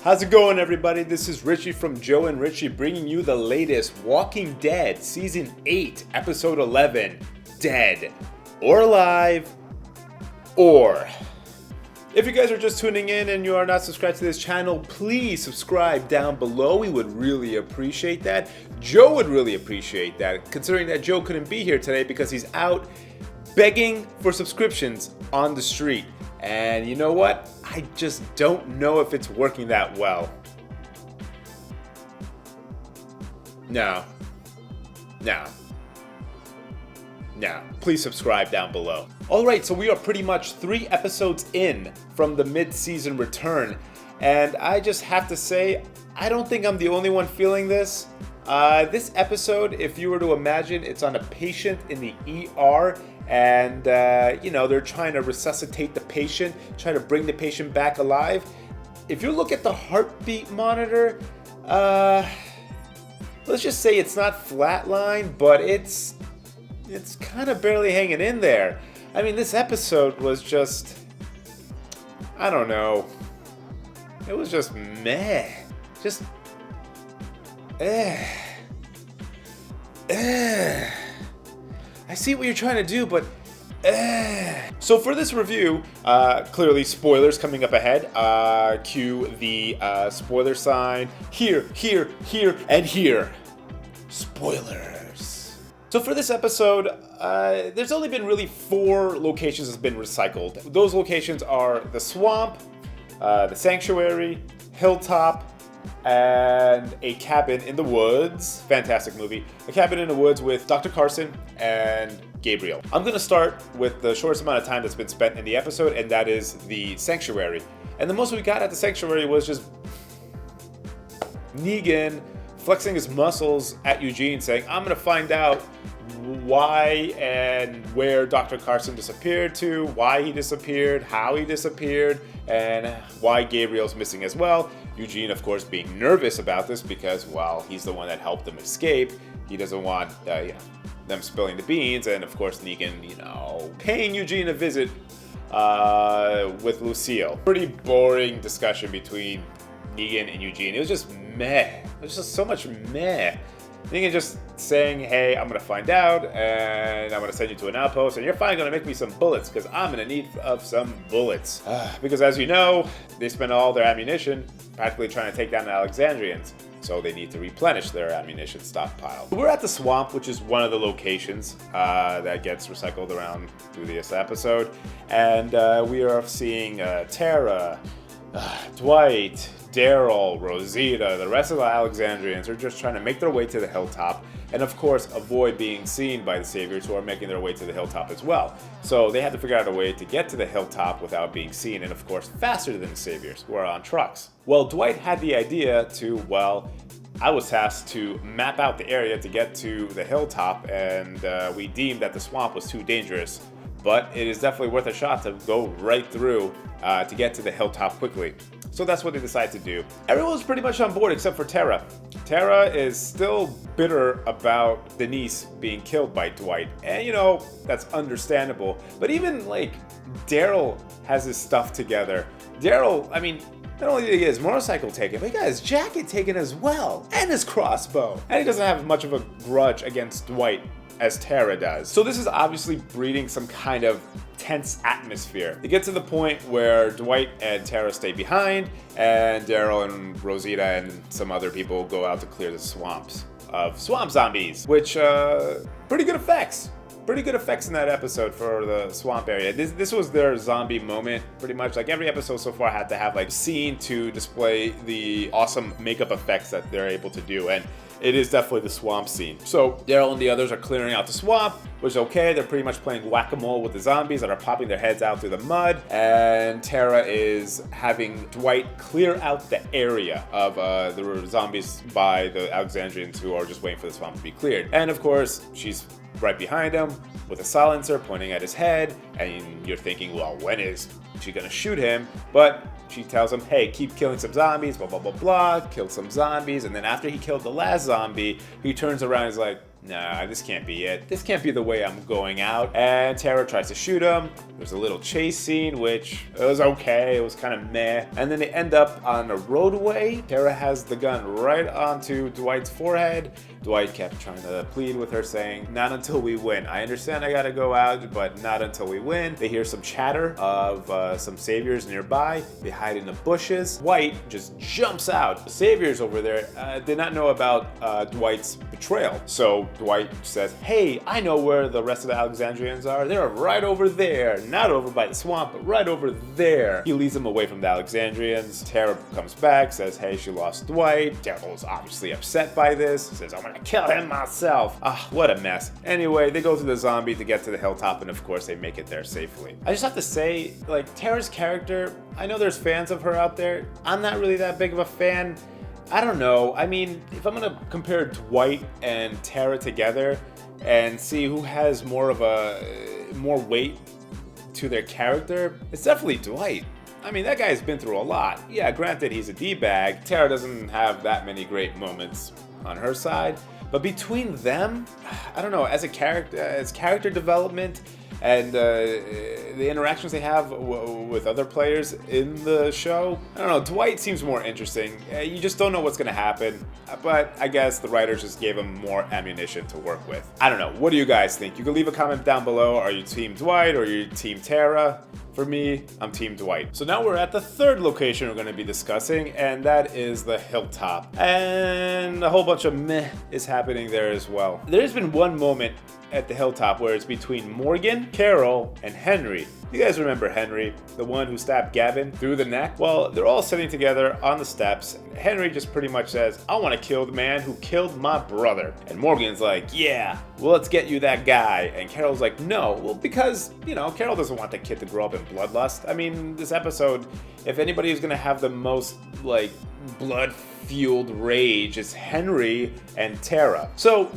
How's it going, everybody? This is Richie from Joe and Richie bringing you the latest Walking Dead Season 8, Episode 11, Dead or Alive or... If you guys are just tuning in and you are not subscribed to this channel, please subscribe down below. We would really appreciate that. Joe would really appreciate that, considering that Joe couldn't be here today because he's out begging for subscriptions on the street. And you know what? I just don't know if it's working that well. No. Please subscribe down below. Alright, so we are pretty much 3 episodes in from the mid-season return. And I just have to say, I don't think I'm the only one feeling this. This episode, if you were to imagine, it's on a patient in the ER. And, they're trying to resuscitate the patient, trying to bring the patient back alive. If you look at the heartbeat monitor, let's just say it's not flatline, but it's kind of barely hanging in there. I mean, this episode was just, I don't know. It was just meh. Just, I see what you're trying to do, but So for this review, clearly spoilers coming up ahead. Cue the spoiler sign. Here, and here. Spoilers. So for this episode, there's only been really 4 locations that's been recycled. Those locations are the swamp, the sanctuary, hilltop, and a cabin in the woods. Fantastic movie. A cabin in the woods with Dr. Carson and Gabriel. I'm going to start with the shortest amount of time that's been spent in the episode, and that is the sanctuary. And the most we got at the sanctuary was just Negan flexing his muscles at Eugene, saying, I'm going to find out why and where Dr. Carson disappeared to, why he disappeared, how he disappeared, and why Gabriel's missing as well. Eugene, of course, being nervous about this because, well, he's the one that helped them escape. He doesn't want, them spilling the beans, and of course Negan, paying Eugene a visit with Lucille. Pretty boring discussion between Negan and Eugene. It was just meh. It was just so much meh. Negan just saying, hey, I'm gonna find out, and I'm gonna send you to an outpost, and you're finally gonna make me some bullets, because I'm gonna need of some bullets. Because as you know, they spent all their ammunition practically trying to take down the Alexandrians, so they need to replenish their ammunition stockpile. We're at the swamp, which is one of the locations that gets recycled around through this episode, and we are seeing Tara, Dwight, Daryl, Rosita, the rest of the Alexandrians are just trying to make their way to the hilltop, and of course avoid being seen by the Saviors, who are making their way to the hilltop as well. So they had to figure out a way to get to the hilltop without being seen, and of course faster than the Saviors, who are on trucks. Well, Dwight had the idea to, I was tasked to map out the area to get to the hilltop, and we deemed that the swamp was too dangerous. But it is definitely worth a shot to go right through to get to the hilltop quickly. So that's what they decided to do. Everyone's pretty much on board except for Tara. Tara is still bitter about Denise being killed by Dwight. And that's understandable. But even Daryl has his stuff together. Daryl, not only did he get his motorcycle taken, but he got his jacket taken as well. And his crossbow. And he doesn't have much of a grudge against Dwight as Tara does. So this is obviously breeding some kind of tense atmosphere. It gets to the point where Dwight and Tara stay behind, and Daryl and Rosita and some other people go out to clear the swamps of swamp zombies, which, pretty good effects. Pretty good effects in that episode for the swamp area. This was their zombie moment, pretty much. Every episode so far had to have a scene to display the awesome makeup effects that they're able to do, and it is definitely the swamp scene. So Daryl and the others are clearing out the swamp, which is okay. They're pretty much playing whack-a-mole with the zombies that are popping their heads out through the mud, and Tara is having Dwight clear out the area of the zombies by the Alexandrians who are just waiting for the swamp to be cleared. And of course, she's right behind him with a silencer pointing at his head, and you're thinking, well, when is she gonna shoot him? But she tells him, hey, keep killing some zombies, blah, blah, blah, blah, kill some zombies. And then after he killed the last zombie, he turns around and is like, nah, this can't be it. This can't be the way I'm going out. And Tara tries to shoot him. There's a little chase scene, which it was okay. It was kind of meh. And then they end up on a roadway. Tara has the gun right onto Dwight's forehead. Dwight kept trying to plead with her, saying, not until we win. I understand I gotta go out, but not until we win. They hear some chatter of some saviors nearby. They hide in the bushes. Dwight just jumps out. The saviors over there did not know about Dwight's betrayal. So Dwight says, hey, I know where the rest of the Alexandrians are. They're right over there. Not over by the swamp, but right over there. He leads them away from the Alexandrians. Tara comes back, says, hey, she lost Dwight. Daryl's obviously upset by this. He says, I'm gonna kill him myself. Ah, what a mess. Anyway, they go through the zombie to get to the hilltop, and of course they make it there safely. I just have to say, like, Tara's character, I know there's fans of her out there. I'm not really that big of a fan. I don't know. I mean, if I'm gonna compare Dwight and Tara together and see who has more weight to their character, it's definitely Dwight. I mean, that guy's been through a lot. Yeah, granted, he's a D-bag. Tara doesn't have that many great moments on her side, but between them, I don't know, as character development and the interactions they have with other players in the show, I don't know, Dwight seems more interesting. You just don't know what's gonna happen, but I guess the writers just gave him more ammunition to work with. I don't know, what do you guys think? You can leave a comment down below. Are you team Dwight or are you team Tara? For me, I'm team Dwight. So now we're at the third location we're gonna be discussing, and that is the hilltop. And a whole bunch of meh is happening there as well. There's been one moment at the hilltop where it's between Morgan, Carol, and Henry. You guys remember Henry, the one who stabbed Gavin through the neck? Well, they're all sitting together on the steps. Henry just pretty much says, I want to kill the man who killed my brother. And Morgan's like, yeah, well, let's get you that guy. And Carol's like, no, well, because, you know, Carol doesn't want the kid to grow up in bloodlust. I mean, this episode, if anybody is going to have the most, like, blood-fueled rage, it's Henry and Tara. So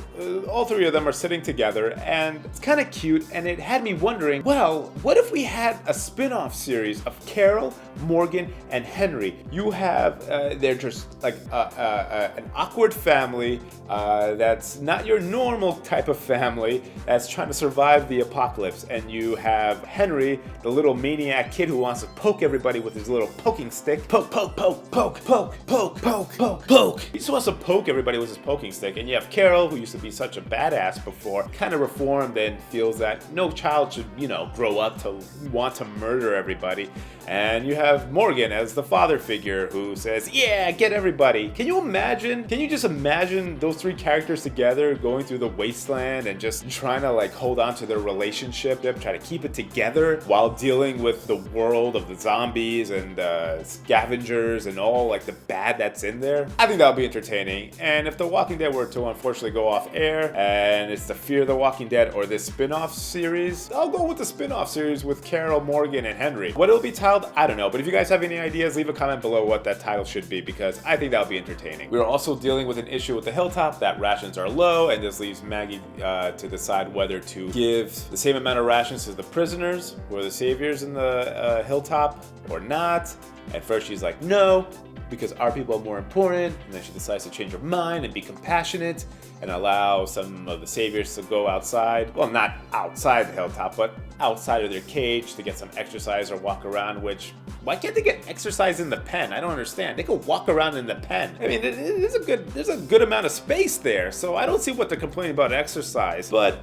all three of them are sitting together, and it's kind of cute, and it had me wondering, well, what if we had a spin-off series of Carol, Morgan, and Henry? You have, they're just like an awkward family that's not your normal type of family that's trying to survive the apocalypse, and you have Henry, the little maniac kid who wants to poke everybody with his little poking stick. Poke, poke, poke, poke, poke, poke, poke, poke, poke. He just wants to poke everybody with his poking stick. And you have Carol, who used to be such a badass before, kind of reformed and feels that no child should, you know, grow up to want to murder everybody. And you have Morgan as the father figure who says, yeah, get everybody. Can you imagine? Can you just imagine those three characters together going through the wasteland and just trying to like hold on to their relationship, try to keep it together while dealing with the world of the zombies and scavengers and all like the bad that's in there? I think that'll be entertaining. And if The Walking Dead were to unfortunately go off air and it's the Fear the Walking Dead or this spin-off series, I'll go with the spin-off series with Carol, Morgan, and Henry. What it'll be titled, I don't know, but if you guys have any ideas, leave a comment below what that title should be, because I think that'll be entertaining. We're also dealing with an issue with the hilltop that rations are low, and this leaves Maggie to decide whether to give the same amount of rations to the prisoners or the saviors in the hilltop or not. At first she's like, no, because our people are more important, and then she decides to change her mind and be compassionate and allow some of the saviors to go outside. Well, not outside the hilltop, but outside of their cage to get some exercise or walk around, which, why can't they get exercise in the pen? I don't understand. They could walk around in the pen. I mean, there's a good amount of space there, so I don't see what they're complaining about exercise, but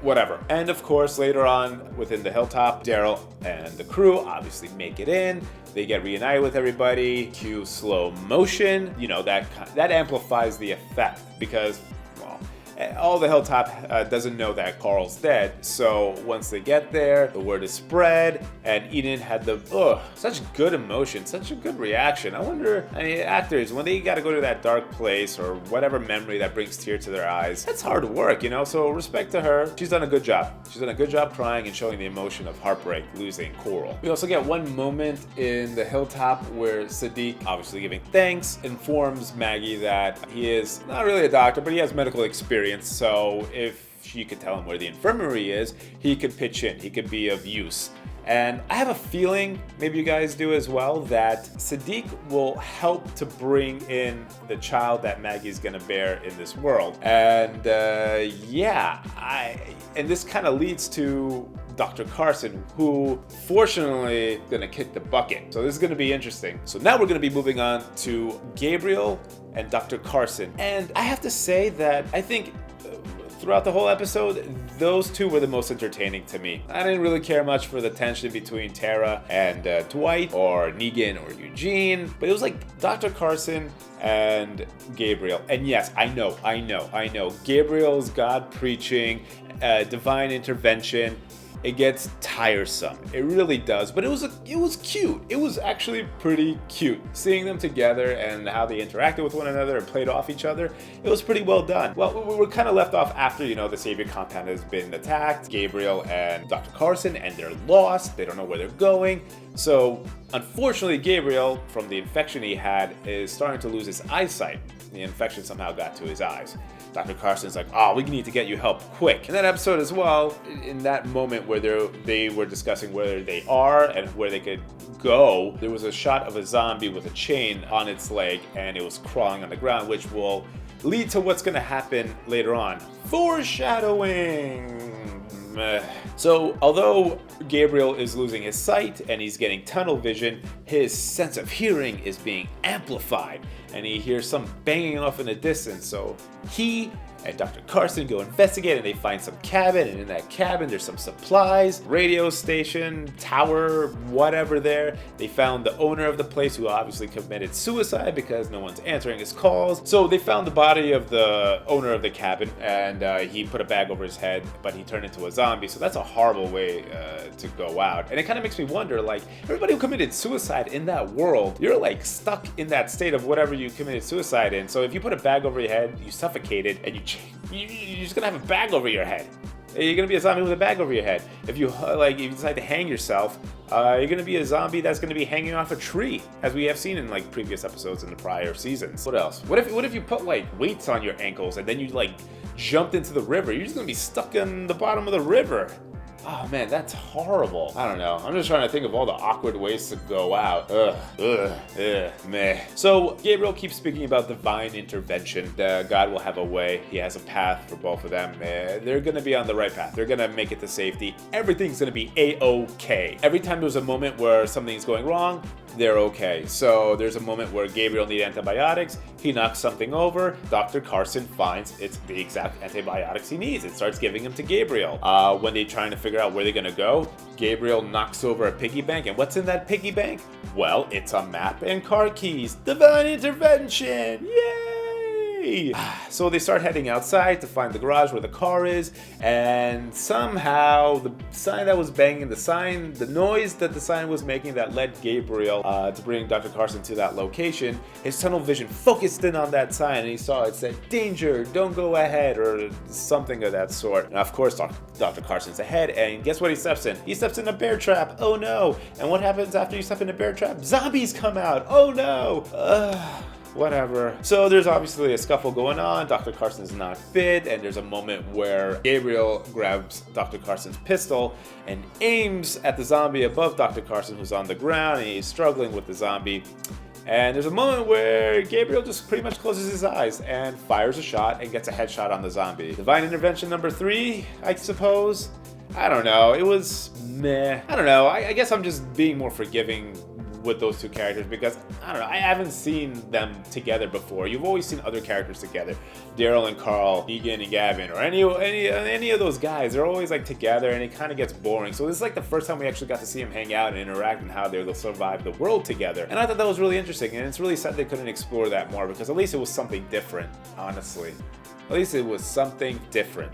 whatever. And of course, later on within the hilltop, Daryl and the crew obviously make it in. They get reunited with everybody. Cue slow motion. You know, that amplifies the effect because, well, all the hilltop doesn't know that Carl's dead. So once they get there, the word is spread, and Eden had such good emotion, such a good reaction. I wonder, I mean, actors, when they got to go to that dark place or whatever memory that brings tears to their eyes, that's hard work, you know? So respect to her. She's done a good job. She's done a good job crying and showing the emotion of heartbreak, losing Coral. We also get one moment in the hilltop where Sadiq, obviously giving thanks, informs Maggie that he is not really a doctor, but he has medical experience. So if she could tell him where the infirmary is, he could pitch in. He could be of use. And I have a feeling, maybe you guys do as well, that Sadiq will help to bring in the child that Maggie's gonna bear in this world. And and this kind of leads to Dr. Carson, who fortunately gonna kick the bucket. So this is gonna be interesting. So now we're gonna be moving on to Gabriel and Dr. Carson. And I have to say that I think throughout the whole episode, those two were the most entertaining to me. I didn't really care much for the tension between Tara and Dwight, or Negan or Eugene, but it was like Dr. Carson and Gabriel. And yes, I know. Gabriel's God preaching, divine intervention. It gets tiresome. It really does. But it was cute. It was actually pretty cute. Seeing them together and how they interacted with one another and played off each other, it was pretty well done. Well, we were kind of left off after, the Savior compound has been attacked. Gabriel and Dr. Carson, and they're lost. They don't know where they're going. So, unfortunately, Gabriel, from the infection he had, is starting to lose his eyesight. The infection somehow got to his eyes. Dr. Carson's like, we need to get you help quick. In that episode as well, in that moment where they were discussing where they are and where they could go, there was a shot of a zombie with a chain on its leg, and it was crawling on the ground, which will lead to what's going to happen later on. Foreshadowing! So, although Gabriel is losing his sight and he's getting tunnel vision, his sense of hearing is being amplified, and he hears some banging off in the distance. So he and Dr. Carson go investigate, and they find some cabin, and in that cabin there's some supplies, radio station, tower, whatever there. They found the owner of the place, who obviously committed suicide because no one's answering his calls. So they found the body of the owner of the cabin, and he put a bag over his head, but he turned into a zombie. So that's a horrible way to go out. And it kind of makes me wonder, like, everybody who committed suicide in that world, you're like stuck in that state of whatever you committed suicide in. So if you put a bag over your head, you suffocated, and you're just gonna have a bag over your head. You're gonna be a zombie with a bag over your head. If you decide to hang yourself, you're gonna be a zombie that's gonna be hanging off a tree, as we have seen in like previous episodes in the prior seasons. What else? What if you put like weights on your ankles and then you like jumped into the river? You're just gonna be stuck in the bottom of the river. Oh man, that's horrible. I don't know. I'm just trying to think of all the awkward ways to go out. Meh. So Gabriel keeps speaking about divine intervention. God will have a way. He has a path for both of them. They're gonna be on the right path. They're gonna make it to safety. Everything's gonna be A-OK. Every time there's a moment where something's going wrong, they're okay. So there's a moment where Gabriel needs antibiotics. He knocks something over. Dr. Carson finds it's the exact antibiotics he needs and starts giving them to Gabriel. When they're trying to figure out where they're gonna go, Gabriel knocks over a piggy bank. And what's in that piggy bank? Well, it's a map and car keys. Divine intervention! Yay! So they start heading outside to find the garage where the car is, and somehow the sign that was banging, the noise that the sign was making that led Gabriel to bring Dr. Carson to that location, his tunnel vision focused in on that sign, and he saw it said, "Danger, don't go ahead," or something of that sort. And of course, Dr. Carson's ahead, and guess what he steps in? He steps in a bear trap. Oh no! And what happens after you step in a bear trap? Zombies come out. Oh no! Whatever. So there's obviously a scuffle going on. Dr. Carson's not fit, and there's a moment where Gabriel grabs Dr. Carson's pistol and aims at the zombie above Dr. Carson, who's on the ground, and he's struggling with the zombie. And there's a moment where Gabriel just pretty much closes his eyes and fires a shot and gets a headshot on the zombie. Divine intervention number 3, I suppose. I don't know. It was meh. I don't know. I guess I'm just being more forgiving with those two characters because I don't know, I haven't seen them together before. You've always seen other characters together, Daryl and Carl, Negan and Gavin, or any of those guys. They're always like together, and it kind of gets boring. So this is like the first time we actually got to see them hang out and interact and how they'll survive the world together. And I thought that was really interesting, and it's really sad they couldn't explore that more because at least it was something different, honestly. At least it was something different.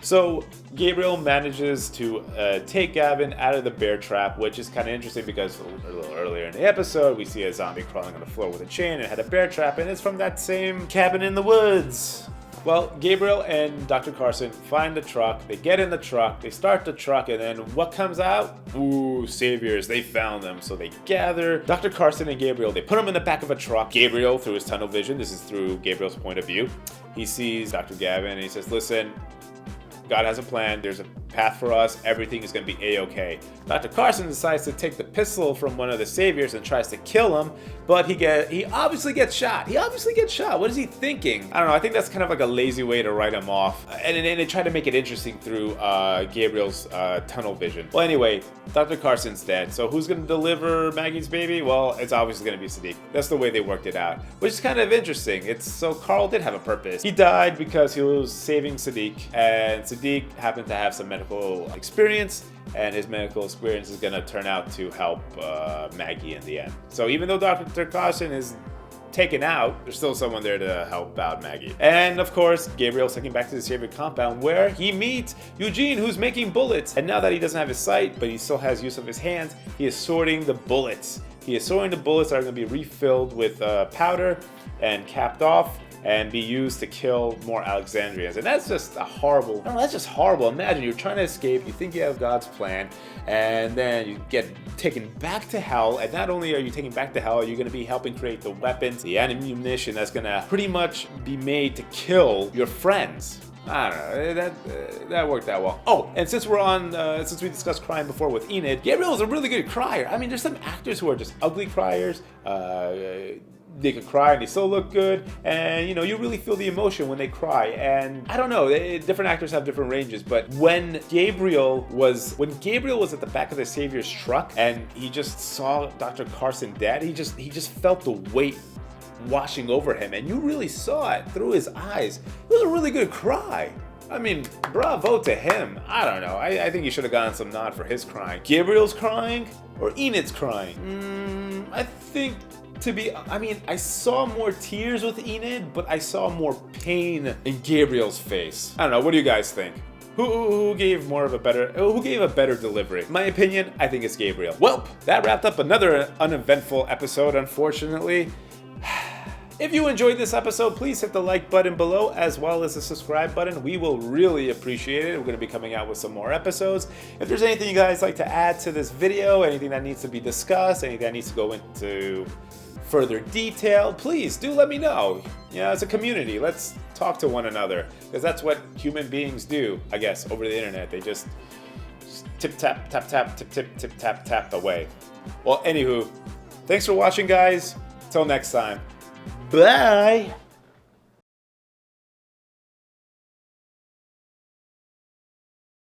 So Gabriel manages to take Gavin out of the bear trap, which is kind of interesting because a little earlier in the episode, we see a zombie crawling on the floor with a chain and had a bear trap, and it's from that same cabin in the woods. Well, Gabriel and Dr. Carson find the truck, they get in the truck, they start the truck, and then what comes out? Ooh, saviors, they found them. So they gather Dr. Carson and Gabriel, they put them in the back of a truck. Gabriel, through his tunnel vision, this is through Gabriel's point of view, he sees Dr. Gavin and he says, "Listen, God has a plan. There's a path for us. Everything is going to be a-okay. Dr. Carson decides to take the pistol from one of the saviors and tries to kill him, but he obviously gets shot. What is he thinking? I don't know. I think that's kind of like a lazy way to write him off, and they try to make it interesting through Gabriel's tunnel vision. Well, anyway, Dr. Carson's dead. So who's going to deliver Maggie's baby? Well, it's obviously going to be Siddiq. That's the way they worked it out, which is kind of interesting. So Carl did have a purpose. He died because he was saving Siddiq, and Siddiq happened to have some medical experience, and his medical experience is going to turn out to help Maggie in the end. So even though Dr. Carson is taken out, there's still someone there to help out Maggie. And of course, Gabriel's taken back to the Savior compound, where he meets Eugene, who's making bullets. And now that he doesn't have his sight, but he still has use of his hands, he is sorting the bullets. He is sorting the bullets that are going to be refilled with powder and capped off and be used to kill more Alexandrians. And that's just horrible. That's just horrible. Imagine you're trying to escape, you think you have God's plan, and then you get taken back to hell. And not only are you taken back to hell, you're going to be helping create the weapons, the ammunition that's going to pretty much be made to kill your friends. I don't know, that worked out well. Oh, and since since we discussed crying before with Enid, Gabriel is a really good crier. I mean, there's some actors who are just ugly criers. They could cry and they still look good, and you really feel the emotion when they cry. And I don't know, different actors have different ranges, but when Gabriel was at the back of the Savior's truck and he just saw Dr. Carson dead, he just felt the weight washing over him, and you really saw it through his eyes. It was a really good cry. I mean, bravo to him. I don't know. I think he should have gotten some nod for his crying. Gabriel's crying or Enid's crying? I think I saw more tears with Enid, but I saw more pain in Gabriel's face. I don't know. What do you guys think? Who gave a better delivery? In my opinion, I think it's Gabriel. Well, that wrapped up another uneventful episode, unfortunately. If you enjoyed this episode, please hit the like button below as well as the subscribe button. We will really appreciate it. We're going to be coming out with some more episodes. If there's anything you guys like to add to this video, anything that needs to be discussed, anything that needs to go into further detail, please do let me know. As a community, let's talk to one another, because that's what human beings do, I guess, over the internet. They just tip tap tap tap tip tip tip tap tap away. Well, anywho, thanks for watching, guys. Till next time. Bye.